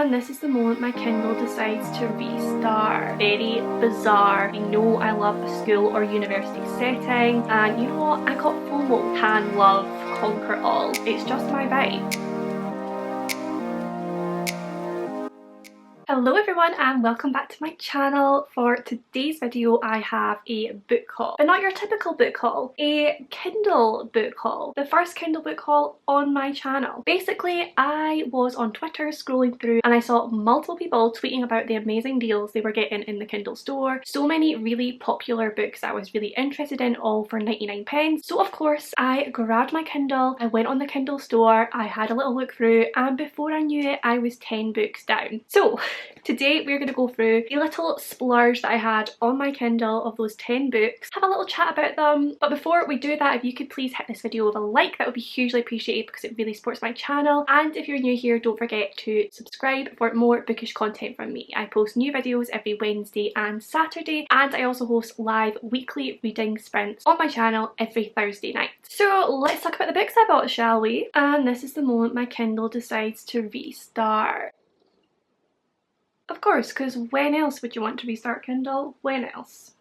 And this is the moment my Kindle decides to restart. Very bizarre. I know I love a school or university setting, and you know what? I got FOMO. Can love conquer all. It's just my vibe. Hello everyone and welcome back to my channel. For today's video I have a book haul, but not your typical book haul, a Kindle book haul. The first Kindle book haul on my channel. Basically I was on Twitter scrolling through and I saw multiple people tweeting about the amazing deals they were getting in the Kindle store. So many really popular books that I was really interested in, all for 99p. So of course I grabbed my Kindle, I went on the Kindle store, I had a little look through, and before I knew it I was 10 books down. So today we're going to go through the little splurge that I had on my Kindle of those 10 books, have a little chat about them. But before we do that, if you could please hit this video with a like, that would be hugely appreciated because it really supports my channel. And if you're new here, don't forget to subscribe for more bookish content from me. I post new videos every Wednesday and Saturday, and I also host live weekly reading sprints on my channel every Thursday night. So let's talk about the books I bought, shall we? And this is the moment my Kindle decides to restart. Of course, because when else would you want to restart Kindle? When else?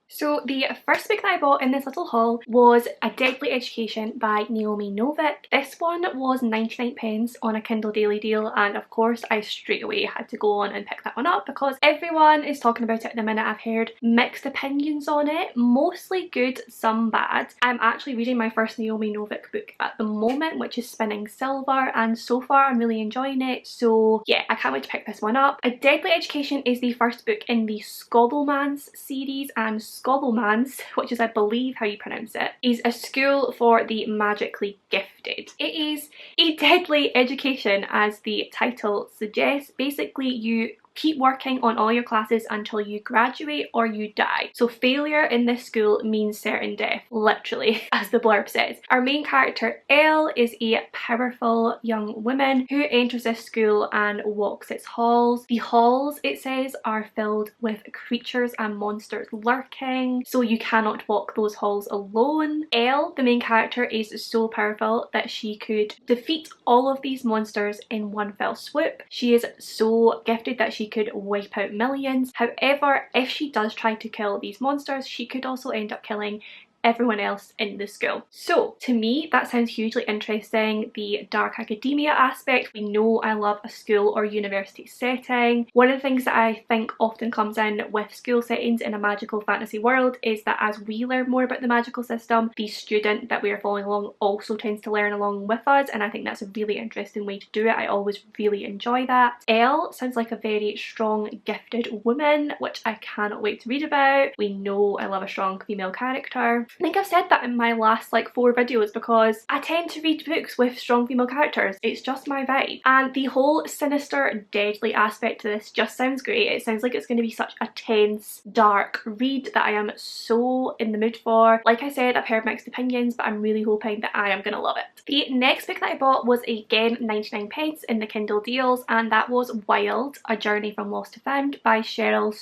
So the first book that I bought in this little haul was A Deadly Education by Naomi Novik. This one was 99p on a Kindle Daily deal, and of course I straight away had to go on and pick that one up because everyone is talking about it at the minute. I've heard mixed opinions on it, mostly good, some bad. I'm actually reading my first Naomi Novik book at the moment, which is Spinning Silver, and so far I'm really enjoying it. So yeah, I can't wait to pick this one up. A Deadly Education is the first book in the Scobelmans series, and Scobelmans, which is I believe how you pronounce it, is a school for the magically gifted. It is a deadly education, as the title suggests. Basically you keep working on all your classes until you graduate or you die. So failure in this school means certain death, literally, as the blurb says. Our main character, Elle, is a powerful young woman who enters this school and walks its halls. The halls, it says, are filled with creatures and monsters lurking, so you cannot walk those halls alone. Elle, the main character, is so powerful that she could defeat all of these monsters in one fell swoop. She is so gifted that she could wipe out millions. However, if she does try to kill these monsters, she could also end up killing everyone else in the school. So to me that sounds hugely interesting. The dark academia aspect, we know I love a school or university setting. One of the things that I think often comes in with school settings in a magical fantasy world is that as we learn more about the magical system, the student that we are following along also tends to learn along with us, and I think that's a really interesting way to do it. I always really enjoy that. Elle sounds like a very strong, gifted woman, which I cannot wait to read about. We know I love a strong female character. I think I've said that in my last like 4 videos because I tend to read books with strong female characters. It's just my vibe. And the whole sinister, deadly aspect to this just sounds great. It sounds like it's going to be such a tense, dark read that I am so in the mood for. Like I said, I've heard mixed opinions, but I'm really hoping that I am going to love it. The next book that I bought was again 99p in the Kindle deals, and that was Wild, A Journey from Lost to Found by Cheryl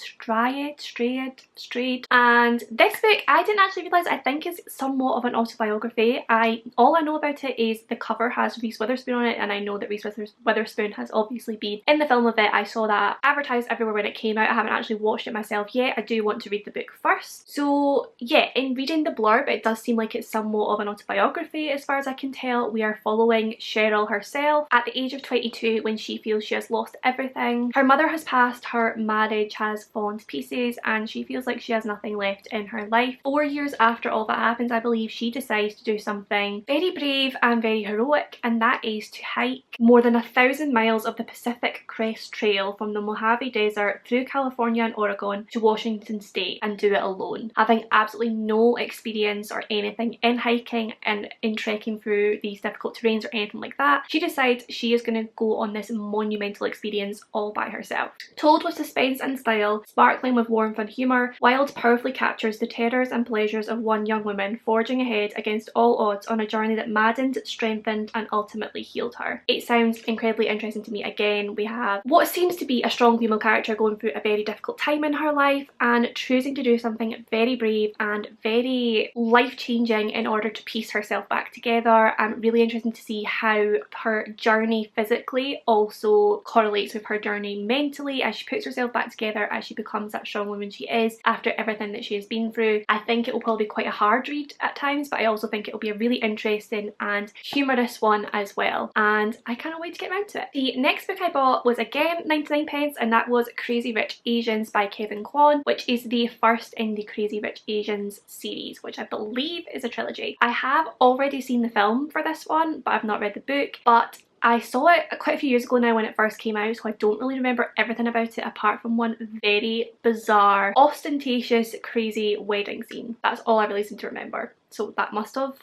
Strayed. And this book I didn't actually realise I think is somewhat of an autobiography. All I know about it is the cover has Reese Witherspoon on it, and I know that Reese Witherspoon has obviously been in the film of it. I saw that advertised everywhere when it came out. I haven't actually watched it myself yet. I do want to read the book first. So yeah, in reading the blurb it does seem like it's somewhat of an autobiography as far as I can tell. We are following Cheryl herself at the age of 22 when she feels she has lost everything. Her mother has passed, her marriage has fallen to pieces, and she feels like she has nothing left in her life. 4 years after all that happens, I believe, she decides to do something very brave and very heroic, and that is to hike more than 1,000 miles of the Pacific Crest Trail from the Mojave Desert through California and Oregon to Washington State, and do it alone. Having absolutely no experience or anything in hiking and in trekking through these difficult terrains or anything like that, she decides she is going to go on this monumental experience all by herself. Told with suspense and style, sparkling with warmth and humour, Wild powerfully captures the terrors and pleasures of one one young woman forging ahead against all odds on a journey that maddened, strengthened and ultimately healed her. It sounds incredibly interesting to me. Again, we have what seems to be a strong female character going through a very difficult time in her life and choosing to do something very brave and very life-changing in order to piece herself back together. I'm really interested to see how her journey physically also correlates with her journey mentally as she puts herself back together, as she becomes that strong woman she is after everything that she has been through. I think it will probably be quite a hard read at times, but I also think it will be a really interesting and humorous one as well, and I cannot wait to get around to it. The next book I bought was again 99p, and that was Crazy Rich Asians by Kevin Kwan, which is the first in the Crazy Rich Asians series, which I believe is a trilogy. I have already seen the film for this one, but I've not read the book, but I saw it quite a few years ago now when it first came out, so I don't really remember everything about it apart from one very bizarre, ostentatious, crazy wedding scene. That's all I really seem to remember, so that must have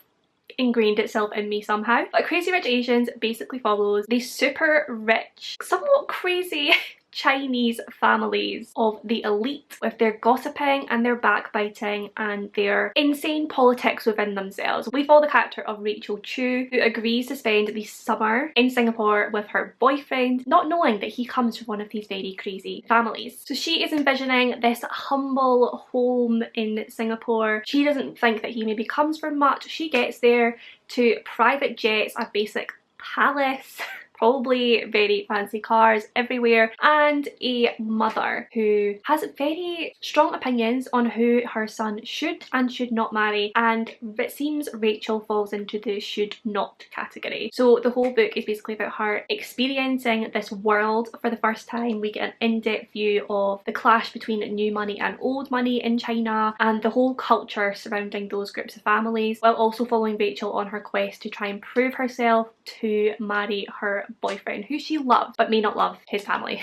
ingrained itself in me somehow. But Crazy Rich Asians basically follows the super rich, somewhat crazy Chinese families of the elite with their gossiping and their backbiting and their insane politics within themselves. We follow the character of Rachel Chu, who agrees to spend the summer in Singapore with her boyfriend, not knowing that he comes from one of these very crazy families. So she is envisioning this humble home in Singapore. She doesn't think that he maybe comes from much. She gets there to private jets, a basic palace, probably very fancy cars everywhere, and a mother who has very strong opinions on who her son should and should not marry, and it seems Rachel falls into the should not category. So the whole book is basically about her experiencing this world for the first time. We get an in-depth view of the clash between new money and old money in China and the whole culture surrounding those groups of families, while also following Rachel on her quest to try and prove herself to marry her boyfriend, who she loves but may not love his family.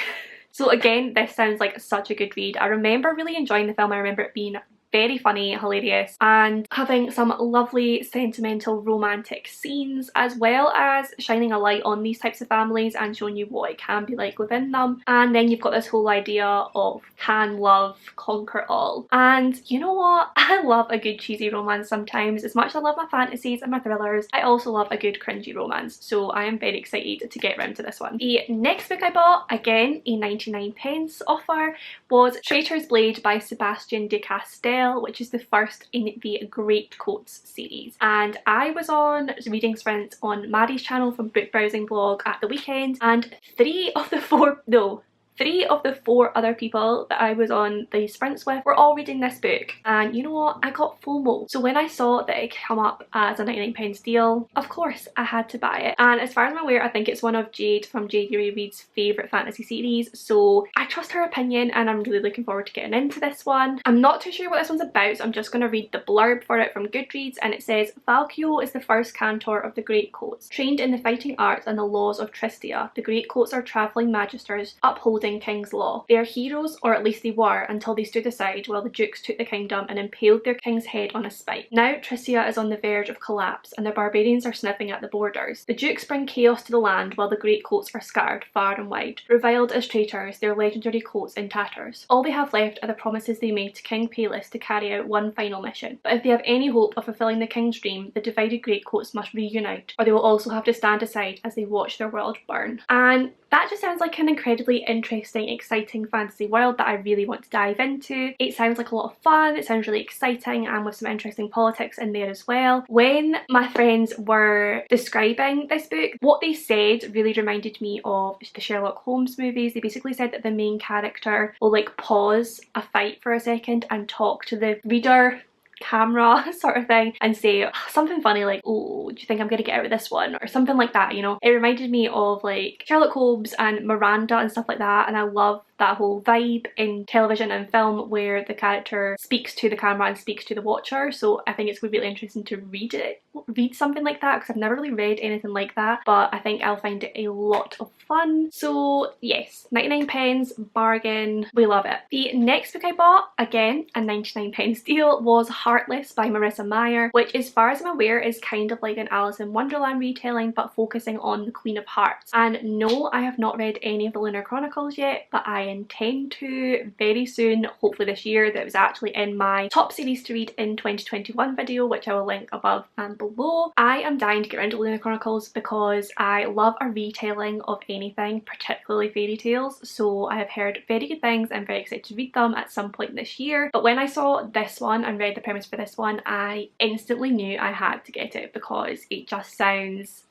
So again, this sounds like such a good read. I remember really enjoying the film. I remember it being very funny, hilarious, and having some lovely sentimental romantic scenes, as well as shining a light on these types of families and showing you what it can be like within them. And then you've got this whole idea of can love conquer all? And you know what? I love a good cheesy romance sometimes. As much as I love my fantasies and my thrillers, I also love a good cringy romance, so I am very excited to get around to this one. The next book I bought, again a 99p offer, was Traitors Blade by Sebastian de Castell, which is the first in the Great Coats series. And I was on reading sprints on Maddie's channel from Book Browsing Blog at the weekend, and three of the four other people that I was on the sprints with were all reading this book. And you know what? I got FOMO. So when I saw that it came up as a 99p deal, of course I had to buy it. And as far as I'm aware, I think it's one of Jade from Jade Reads favourite fantasy series, so I trust her opinion and I'm really looking forward to getting into this one. I'm not too sure what this one's about, so I'm just going to read the blurb for it from Goodreads, and it says, Valkio is the first cantor of the Great Coats. Trained in the fighting arts and the laws of Tristia, the Great Coats are travelling magisters upholding King's law. They are heroes, or at least they were, until they stood aside while the dukes took the kingdom and impaled their king's head on a spike. Now Tristia is on the verge of collapse and the barbarians are sniffing at the borders. The dukes bring chaos to the land while the Great Coats are scattered far and wide. Reviled as traitors, their legendary coats in tatters. All they have left are the promises they made to King Palis to carry out one final mission. But if they have any hope of fulfilling the king's dream, the divided Great Coats must reunite, or they will also have to stand aside as they watch their world burn. And that just sounds like an incredibly interesting, exciting fantasy world that I really want to dive into. It sounds like a lot of fun, it sounds really exciting, and with some interesting politics in there as well. When my friends were describing this book, what they said really reminded me of the Sherlock Holmes movies. They basically said that the main character will like pause a fight for a second and talk to the reader camera sort of thing and say something funny like, oh, do you think I'm gonna get out of this one, or something like that, you know. It reminded me of like Sherlock Holmes and Miranda and stuff like that, and I love that whole vibe in television and film where the character speaks to the camera and speaks to the watcher. So I think it's really interesting to read something like that, because I've never really read anything like that, but I think I'll find it a lot of fun. So yes, 99p, bargain, we love it. The next book I bought, again a 99p deal, was Heartless by Marissa Meyer, which as far as I'm aware is kind of like an Alice in Wonderland retelling but focusing on the Queen of Hearts. And no, I have not read any of the Lunar Chronicles yet, but I intend to very soon, hopefully this year. That was actually in my top series to read in 2021 video, which I will link above and below. I am dying to get around to Lunar Chronicles because I love a retelling of anything, particularly fairy tales, so I have heard very good things. I'm very excited to read them at some point this year. But when I saw this one and read the premise for this one, I instantly knew I had to get it because it just sounds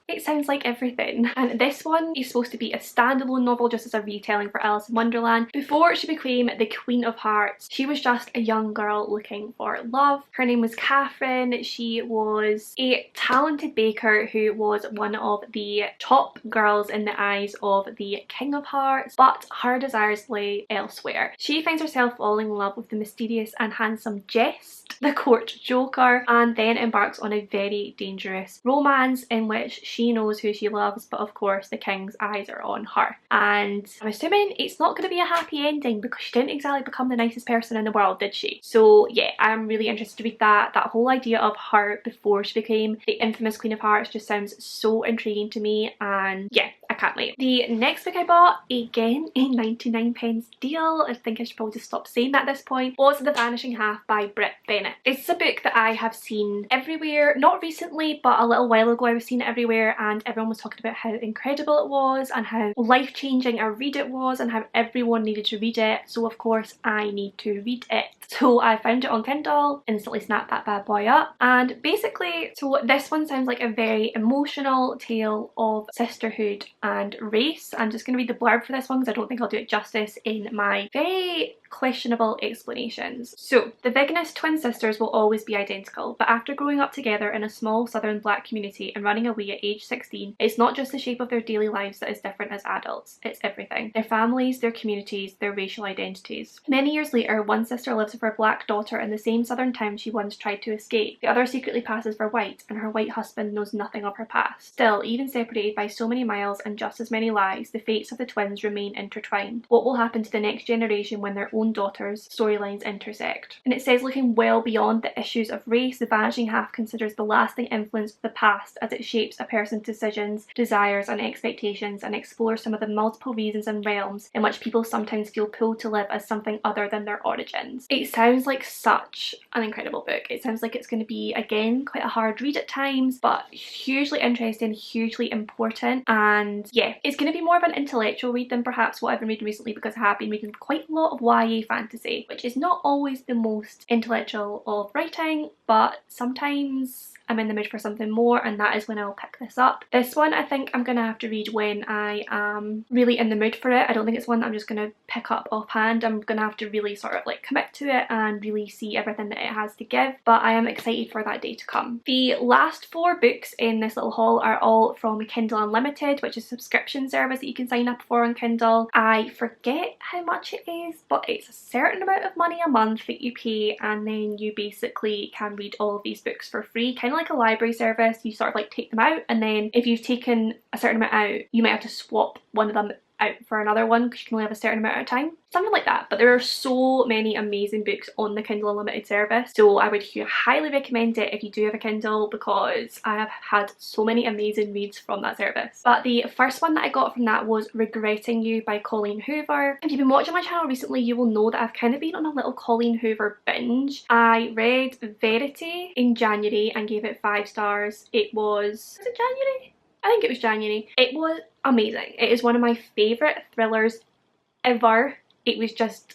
like everything. And this one is supposed to be a standalone novel, just as a retelling for Alice in Wonderland. Before she became the Queen of Hearts, she was just a young girl looking for love. Her name was Catherine. She was a talented baker who was one of the top girls in the eyes of the King of Hearts, but her desires lay elsewhere. She finds herself falling in love with the mysterious and handsome Jest, the court joker, and then embarks on a very dangerous romance in which she knows who she loves, but of course the king's eyes are on her. And I'm assuming it's not going to be a happy ending because she didn't exactly become the nicest person in the world, did she? So yeah, I'm really interested to read that. That whole idea of her before she became the infamous Queen of Hearts just sounds so intriguing to me, and yeah, I can't wait. The next book I bought, again a 99p deal, I think I should probably just stop saying that at this point, was The Vanishing Half by Brit Bennett. It's a book that I have seen everywhere, not recently but a little while ago I was seeing it everywhere, and everyone was talking about how incredible it was and how life-changing a read it was and how everyone needed to read it, so of course I need to read it. So I found it on Kindle, instantly snapped that bad boy up, and basically, so this one sounds like a very emotional tale of sisterhood and race. I'm just going to read the blurb for this one because I don't think I'll do it justice in my very questionable explanations. So, the Vigness twin sisters will always be identical, but after growing up together in a small southern black community and running away at age 16, it's not just the shape of their daily lives that is different as adults, it's everything. Their families, their communities, their racial identities. Many years later, one sister lives with her black daughter in the same southern town she once tried to escape. The other secretly passes for white, and her white husband knows nothing of her past. Still, even separated by so many miles and just as many lies, the fates of the twins remain intertwined. What will happen to the next generation when their own daughters' storylines intersect? And it says, looking well beyond the issues of race, The Vanishing Half considers the lasting influence of the past as it shapes a person's decisions, desires and expectations, and explores some of the multiple reasons and realms in which people sometimes feel pulled to live as something other than their origins. It sounds like such an incredible book. It sounds like it's going to be, again, quite a hard read at times, but hugely interesting, hugely important, and yeah, it's going to be more of an intellectual read than perhaps what I've been reading recently, because I have been reading quite a lot of YA fantasy, which is not always the most intellectual of writing, but sometimes I'm in the mood for something more, and that is when I'll pick this up. This one I think I'm gonna have to read when I am really in the mood for it. I don't think it's one that I'm just gonna pick up offhand. I'm gonna have to really sort of like commit to it and really see everything that it has to give, but I am excited for that day to come. The last 4 books in this little haul are all from Kindle Unlimited, which is a subscription service that you can sign up for on Kindle. I forget how much it is, but it's a certain amount of money a month that you pay, and then you basically can read all of these books for free, kind of like a library service. You sort of like take them out, and then if you've taken a certain amount out, you might have to swap one of them out for another one because you can only have a certain amount of time, something like that. But there are so many amazing books on the Kindle Unlimited service, so I would highly recommend it if you do have a Kindle, because I have had so many amazing reads from that service. But the first one that I got from that was Regretting You by Colleen Hoover. If you've been watching my channel recently, you will know that I've kind of been on a little Colleen Hoover binge. I read Verity in January and gave it 5 stars. Was it January? I think it was January. It was amazing. It is one of my favourite thrillers ever. It was just,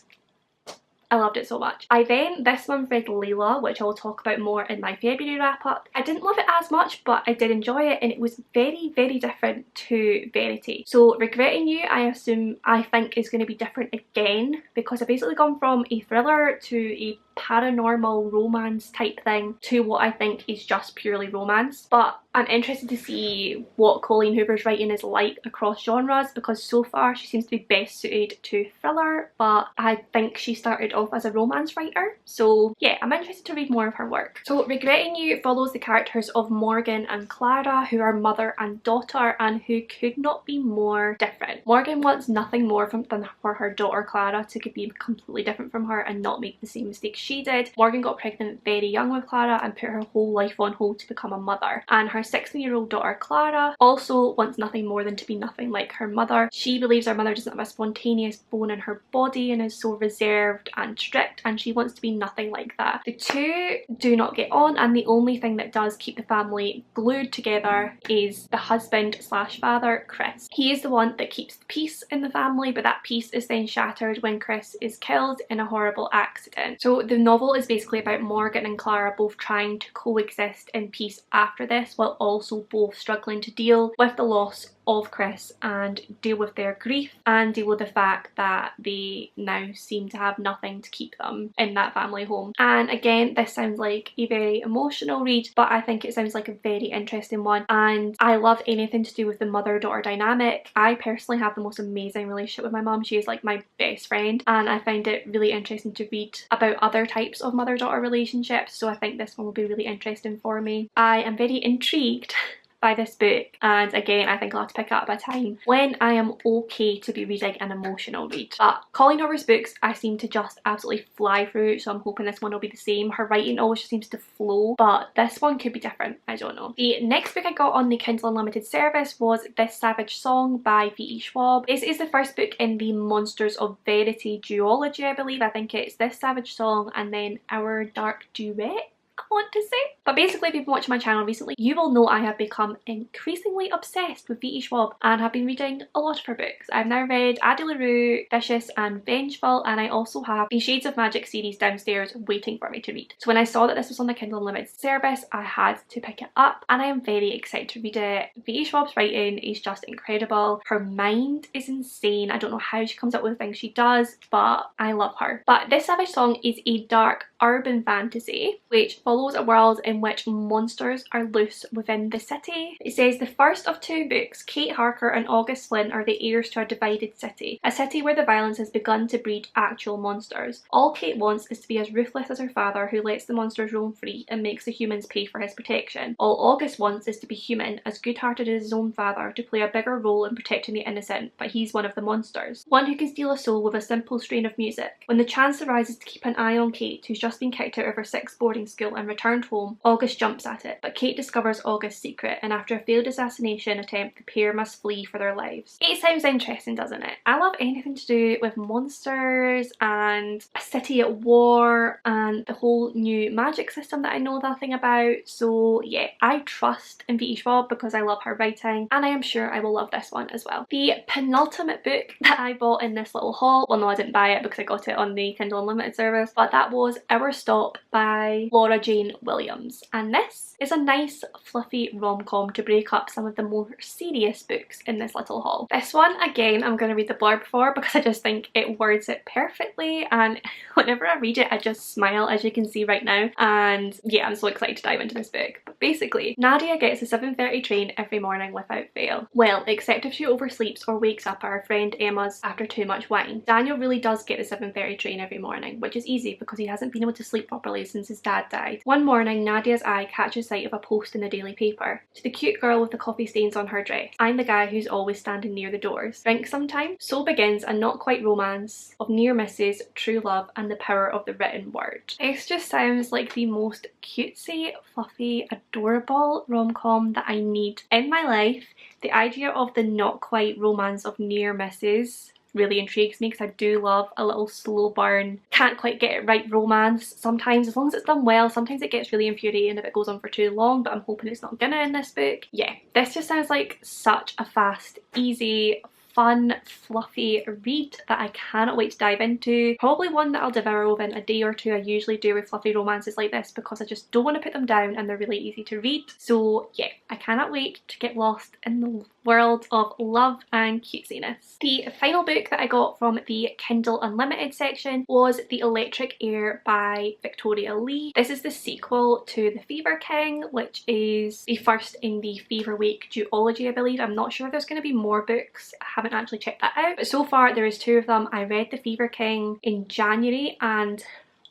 I loved it so much. I then this month read Layla, which I'll talk about more in my February wrap up. I didn't love it as much, but I did enjoy it, and it was very, very different to Verity. So Regretting You, I think is going to be different again, because I've basically gone from a thriller to a paranormal romance type thing to what I think is just purely romance. But I'm interested to see what Colleen Hoover's writing is like across genres, because so far she seems to be best suited to thriller, but I think she started off as a romance writer. So yeah, I'm interested to read more of her work. So Regretting You follows the characters of Morgan and Clara, who are mother and daughter and who could not be more different. Morgan wants nothing more than for her daughter Clara to be completely different from her and not make the same mistakes she did. Morgan got pregnant very young with Clara and put her whole life on hold to become a mother. And her 16-year-old daughter Clara also wants nothing more than to be nothing like her mother. She believes her mother doesn't have a spontaneous bone in her body and is so reserved and strict, and she wants to be nothing like that. The two do not get on, and the only thing that does keep the family glued together is the husband slash father, Chris. He is the one that keeps the peace in the family, but that peace is then shattered when Chris is killed in a horrible accident. So the novel is basically about Morgan and Clara both trying to coexist in peace after this, while also both struggling to deal with the loss of Chris and deal with their grief and deal with the fact that they now seem to have nothing to keep them in that family home. And again, this sounds like a very emotional read, but I think it sounds like a very interesting one, and I love anything to do with the mother-daughter dynamic. I personally have the most amazing relationship with my mum. She is like my best friend, and I find it really interesting to read about other types of mother-daughter relationships, so I think this one will be really interesting for me. I am very intrigued by this book, and again I think I'll have to pick up a time when I am okay to be reading an emotional read. But Colleen Hoover's books I seem to just absolutely fly through, so I'm hoping this one will be the same. Her writing always just seems to flow, but this one could be different, I don't know. The next book I got on the Kindle Unlimited service was This Savage Song by V.E. Schwab. This is the first book in the Monsters of Verity duology, I believe. I think it's This Savage Song and then Our Dark Duet, I want to say. But basically, if you've been watching my channel recently, you will know I have become increasingly obsessed with V.E. Schwab and have been reading a lot of her books. I've now read Addie LaRue, Vicious and Vengeful, and I also have the Shades of Magic series downstairs waiting for me to read. So when I saw that this was on the Kindle Unlimited service, I had to pick it up, and I am very excited to read it. V.E. Schwab's writing is just incredible. Her mind is insane. I don't know how she comes up with the things she does, but I love her. But This Savage Song is a dark urban fantasy which follows a world in which monsters are loose within the city. It says the first of two books, Kate Harker and August Flynn are the heirs to a divided city, a city where the violence has begun to breed actual monsters. All Kate wants is to be as ruthless as her father, who lets the monsters roam free and makes the humans pay for his protection. All August wants is to be human, as good-hearted as his own father, to play a bigger role in protecting the innocent, but he's one of the monsters. One who can steal a soul with a simple strain of music. When the chance arises to keep an eye on Kate, who's just been kicked out of her 6th boarding school and returned home, August jumps at it, but Kate discovers August's secret, and after a failed assassination attempt, the pair must flee for their lives. It sounds interesting, doesn't it? I love anything to do with monsters and a city at war and the whole new magic system that I know nothing about, so yeah, I trust in V.E. Schwab because I love her writing, and I am sure I will love this one as well. The penultimate book that I bought in this little haul, well no, I didn't buy it because I got it on the Kindle Unlimited service, but that was Our Stop by Laura Jane Williams, and this is a nice fluffy rom-com to break up some of the more serious books in this little haul. This one, again, I'm going to read the blurb for because I just think it words it perfectly, and whenever I read it I just smile, as you can see right now, and yeah, I'm so excited to dive into this book. But basically, Nadia gets a 7:30 train every morning without fail. Well, except if she oversleeps or wakes up at her friend Emma's after too much wine. Daniel really does get the 7:30 train every morning, which is easy because he hasn't been able to sleep properly since his dad died. One morning, Nadia's eye catches sight of a post in the daily paper. To the cute girl with the coffee stains on her dress, I'm the guy who's always standing near the doors. Drink sometime? So begins a not quite romance of near misses, true love, and the power of the written word. This just sounds like the most cutesy, fluffy, adorable rom-com that I need in my life. The idea of the not quite romance of near misses really intrigues me because I do love a little slow burn, can't quite get it right romance sometimes. As long as it's done well, sometimes it gets really infuriating if it goes on for too long, but I'm hoping it's not gonna in this book. Yeah, this just sounds like such a fast, easy, fun, fluffy read that I cannot wait to dive into. Probably one that I'll devour within a day or two. I usually do with fluffy romances like this because I just don't want to put them down and they're really easy to read. So yeah, I cannot wait to get lost in the world of love and cutesiness. The final book that I got from the Kindle Unlimited section was The Electric Air by Victoria Lee. This is the sequel to The Fever King, which is the first in the Fever Wake duology, I believe. I'm not sure if there's going to be more books. I haven't actually checked that out, but so far there is 2 of them. I read The Fever King in January and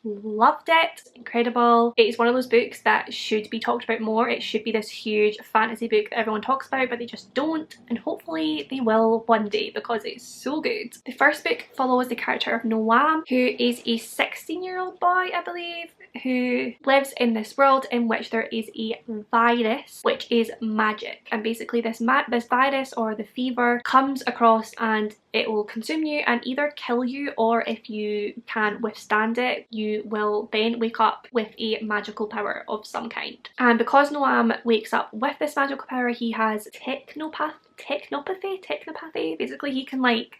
loved it. Incredible. It is one of those books that should be talked about more. It should be this huge fantasy book that everyone talks about, but they just don't, and hopefully they will one day because it's so good. The first book follows the character of Noam, who is a 16-year-old boy, I believe, who lives in this world in which there is a virus which is magic, and basically this virus or the fever comes across and it will consume you and either kill you, or if you can withstand it, you will then wake up with a magical power of some kind. And because Noam wakes up with this magical power, he has technopathy. Basically he can like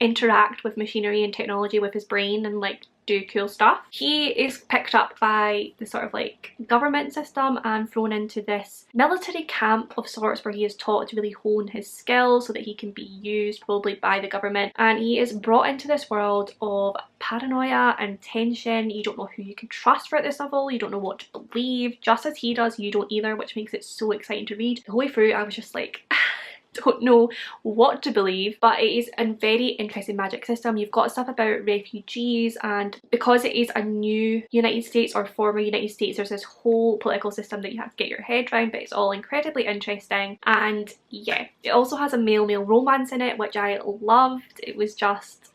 interact with machinery and technology with his brain and like do cool stuff. He is picked up by the sort of like government system and thrown into this military camp of sorts where he is taught to really hone his skills so that he can be used probably by the government, and he is brought into this world of paranoia and tension. You don't know who you can trust throughout this novel, you don't know what to believe, just as he does you don't either, which makes it so exciting to read. The whole way through I was just like don't know what to believe, but it is a very interesting magic system. You've got stuff about refugees, and because it is a new United States or former United States, there's this whole political system that you have to get your head around, but it's all incredibly interesting. And yeah, it also has a male-male romance in it, which I loved. It was just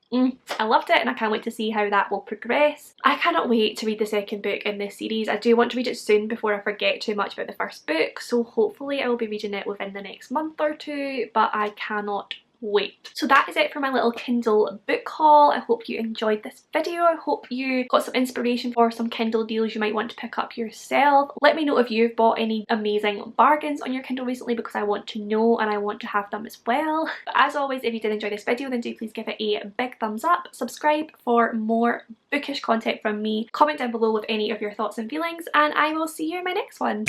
I loved it, and I can't wait to see how that will progress. I cannot wait to read the second book in this series. I do want to read it soon before I forget too much about the first book, so hopefully I will be reading it within the next month or two, but I cannot wait. So that is it for my little Kindle book haul. I hope you enjoyed this video. I hope you got some inspiration for some Kindle deals you might want to pick up yourself. Let me know if you've bought any amazing bargains on your Kindle recently, because I want to know and I want to have them as well. But as always, if you did enjoy this video, then do please give it a big thumbs up, subscribe for more bookish content from me, comment down below with any of your thoughts and feelings, and I will see you in my next one.